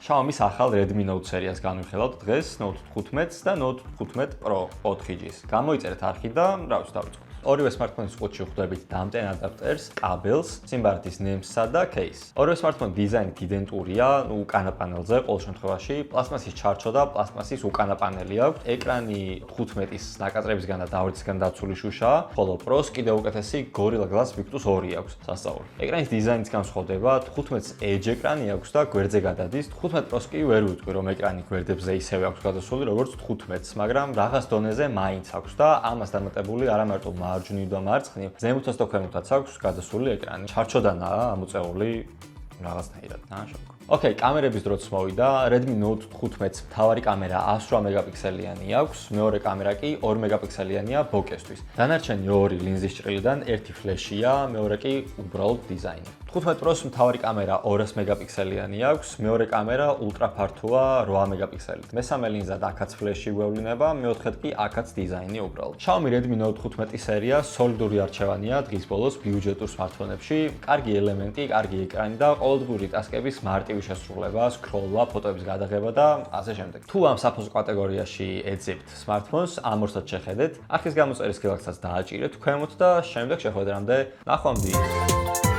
Xiaomi-ის ახალ Redmi Note სერიას განვიხილავთ დღეს Note 15-ს და Note 15 Pro 4G-ს. გამოიწერეთ არხი და რა ვიცი დავიწყოთ. ორივე სმარტფონის ყუთში ხვდებით დამტენ ადაპტერს, კაბელს, სიმბარდის ნემსსა და кейსს. ორივე სმარტფონი დიზაინით იდენტურია, უკანა პანელზე ყოველ შემთხვევაში პლასმასის ჩარჩო და პლასმასის უკანა პანელი აქვს. ეკრანი 15-ის ნაკაწრებისგან და დავრისგან დაცული შუშაა, ხოლო Pro-ს კიდევ უკეთესი Gorilla Glass Victus 2 აქვს სასწაული. ეკრანის დიზაინით განსხვავდება, 15-ს Edge ეკრანი აქვს და გვერდზე გადადის. 15 Pro-ს კი ვერ ვიტყვი, რომ ეკრანი გვერდებზე ისევე აქვს გადასული, როგორც 15-ს, მაგრამ რაღაც დონეზე მაინც აქვს და ამას დამატებული არა მარტო მარჯვნივ და მარცხნივ, ზემოთაც და ქვემოთაც აქვს გადასული ეკრანი. ჩარჩოდანაა ამოწეული რაღაცნაირად, შევქო. ოკეი, კამერების დროც მოვიდა. Redmi Note 15-ს მთავარი კამერა 108 მეგაპიქსელიანი აქვს, მეორე კამერა კი 2 მეგაპიქსელიანია ბოკესთვის. დანარჩენი ორი ლინზის ჭრილიდან ერთი ფლეშია, მეორე კი უბრალოდ დიზაინი. 15 Pro-ს მთავარი კამერა 200 მეგაპიქსელიანი აქვს, მეორე კამერა ულტრაფართოა 8 მეგაპიქსელით. მესამე ლინზად აქაც ფლეში გვევლინება, მეოთხედ კი აქაც დიზაინი უბრალოდ. Xiaomi Redmi Note 15 სერია სოლიდური არჩევანია დღის ბოლოს ბიუჯეტურ სმარტფონებში. კარგი ელემენტი, კარგი ეკრანი და ყოველდღიური ტასკების მარტივი შესრულება, სკროლვა, ფოტოების გადაღება და ასე შემდეგ. თუ ამ საფოსო კატეგორიაში ეძებთ სმარტფონს, ამ ორსაც შეხედეთ, არხის გამოწერის გილაქცაც დააჭირეთ ქვემოთ და შემდეგ შეხვედრამდე ნახვამდის.